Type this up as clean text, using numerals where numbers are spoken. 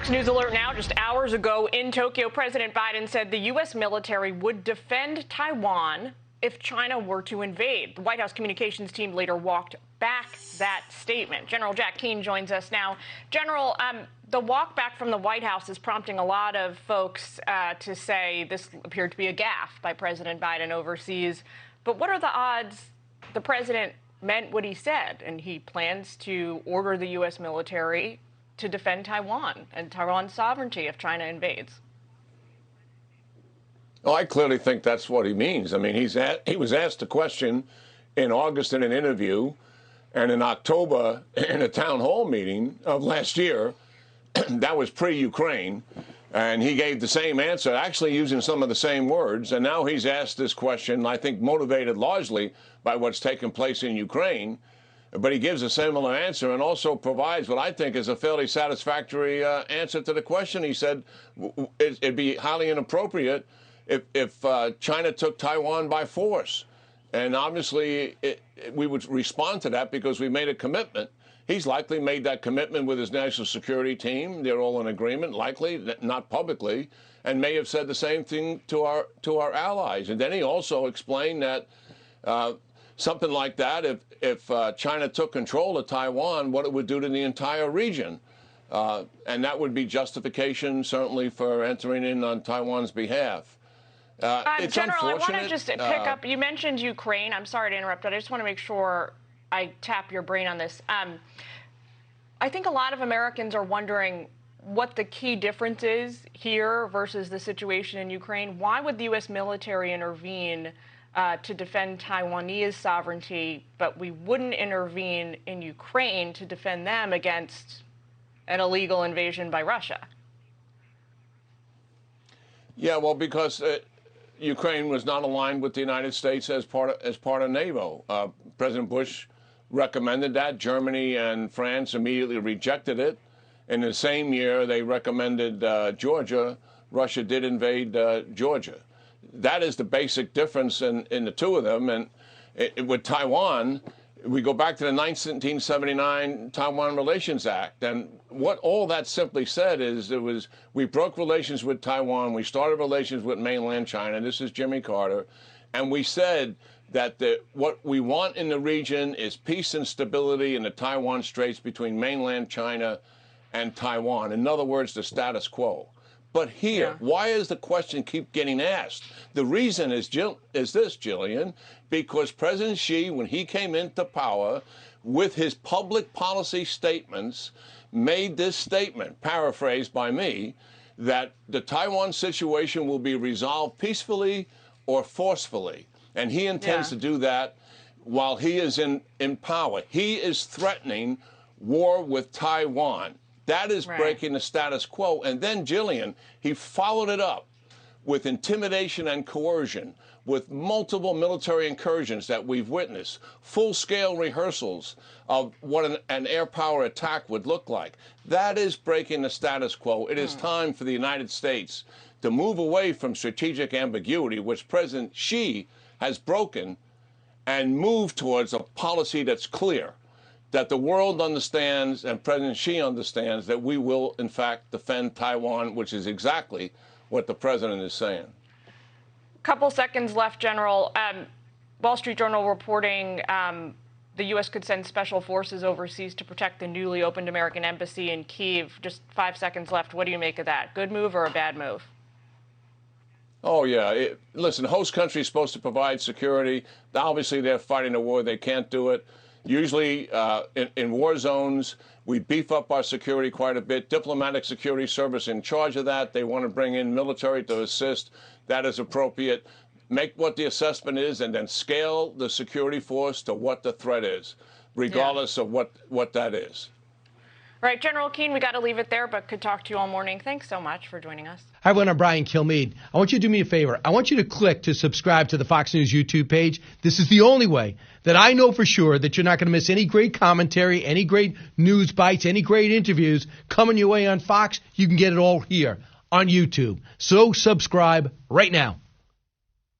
Fox News alert now. Just hours ago in Tokyo, President Biden said the U.S. military would defend Taiwan if China were to invade. The White House communications team later walked back that statement. General Jack Keane joins us now. General, the walk back from the White House is prompting a lot of folks to say this appeared to be a gaffe by President Biden overseas. But what are the odds the president meant what he said and he plans to order the U.S. military to defend Taiwan and Taiwan's sovereignty if China invades? Oh, I clearly think that's what he means. I mean, he was asked a question in August in an interview, and in October in a town hall meeting of last year. That was pre-Ukraine, and he gave the same answer, actually using some of the same words. And now he's asked this question, I think motivated largely by what's taken place in Ukraine. But he gives a similar answer and also provides what I think is a fairly satisfactory answer to the question. He said it'd be highly inappropriate if China took Taiwan by force. And obviously, we would respond to that because we made a commitment. He's likely made that commitment with his national security team. They're all in agreement, likely, not publicly, and may have said the same thing to our allies. And then he also explained that something like that, if China took control of Taiwan, what it would do to the entire region. And that would be justification, certainly, for entering in on Taiwan's behalf. It's General, I unfortunate. want to just pick up, you mentioned Ukraine. I'm sorry to interrupt, but I just want to make sure I tap your brain on this. I think a lot of Americans are wondering what the key difference is here versus the situation in Ukraine. Why would the U.S. military intervene to defend Taiwanese sovereignty, but we wouldn't intervene in Ukraine to defend them against an illegal invasion by Russia? Yeah, well, because Ukraine was not aligned with the United States as part of NATO. President Bush recommended that. Germany and France immediately rejected it. In the same year, they recommended Georgia. Russia did invade Georgia. That is the basic difference in the two of them. And with Taiwan, we go back to the 1979 Taiwan Relations Act. And what all that simply said is we broke relations with Taiwan. We started relations with mainland China. This is Jimmy Carter. And we said that what we want in the region is peace and stability in the Taiwan Straits between mainland China and Taiwan. In other words, the status quo. But here, why does the question keep getting asked? The reason is this, Jillian, because President Xi, when he came into power, with his public policy statements, made this statement, paraphrased by me, that the Taiwan situation will be resolved peacefully or forcefully. And he intends to do that while he is in power. He is threatening war with Taiwan. That is breaking the status quo. And then, Jillian, he followed it up with intimidation and coercion, with multiple military incursions that we've witnessed, full-scale rehearsals of what an air power attack would look like. That is breaking the status quo. It is time for the United States to move away from strategic ambiguity, which President Xi has broken, and move towards a policy that's clear, that the world understands and President Xi understands that we will, in fact, defend Taiwan, which is exactly what the president is saying. Couple seconds left, General. Wall Street Journal reporting the U.S. could send special forces overseas to protect the newly opened American embassy in Kyiv. Just 5 seconds left. What do you make of that? Good move or a bad move? Oh, yeah. Listen, the host country is supposed to provide security. Obviously, they're fighting a war. They can't do it. Usually in war zones, we beef up our security quite a bit. Diplomatic security service in charge of that. They want to bring in military to assist. That is appropriate. Make what the assessment is and then scale the security force to what the threat is, regardless of what that is. All right, General Keane, we got to leave it there, but could talk to you all morning. Thanks so much for joining us. Hi, everyone. I'm Brian Kilmeade. I want you to do me a favor. I want you to click to subscribe to the Fox News YouTube page. This is the only way that I know for sure that you're not going to miss any great commentary, any great news bites, any great interviews coming your way on Fox. You can get it all here on YouTube. So subscribe right now.